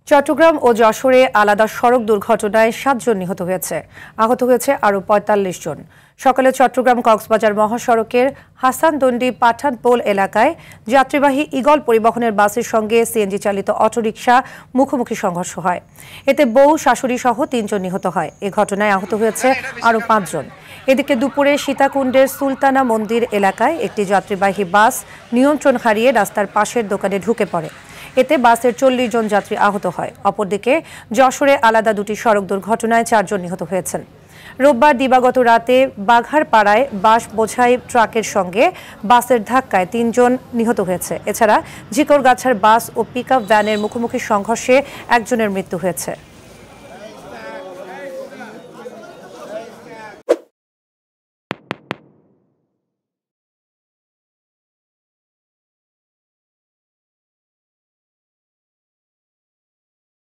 চট্টগ্রাম ও যশোরে আলাদা সড়ক দুর্ঘটনায় ৭ জন নিহত হয়েছে। আহত হয়েছে আরও ৪৫ জন। সকালে চট্টগ্রাম কক্সবাজার মহাসড়কের হাসানদন্ডি পাঠানপোল এলাকায় যাত্রীবাহী ঈগল পরিবহনের বাসের সঙ্গে সিএনজি চালিত অটোরিকশা মুখোমুখি সংঘর্ষ হয়। এতে বউ, শাশুড়ি সহ ৩ জন নিহত হয়। এ ঘটনায় আহত হয়েছে আরও ৫ জন। এদিকে দুপুরে সীতাকুণ্ডের সুলতানা মন্দির এলাকায় একটি যাত্রীবাহী বাস নিয়ন্ত্রণ হারিয়ে রাস্তার পাশের দোকানে ঢুকে পড়ে। এতে বাসের ৪০ জন যাত্রী আহত হয়। অপরদিকে যশোরে আলাদা দুটি সড়ক দুর্ঘটনায় ৪ জন নিহত হয়েছেন। রোববার দিবাগত রাতে বাঘারপাড়ায় বাস বোঝাই ট্রাকের সঙ্গে বাসের ধাক্কায় ৩ জন নিহত হয়েছে। এছাড়া ঝিকরগাছার বাস ও পিকআপ ভ্যানের মুখোমুখি সংঘর্ষে একজনের মৃত্যু হয়েছে।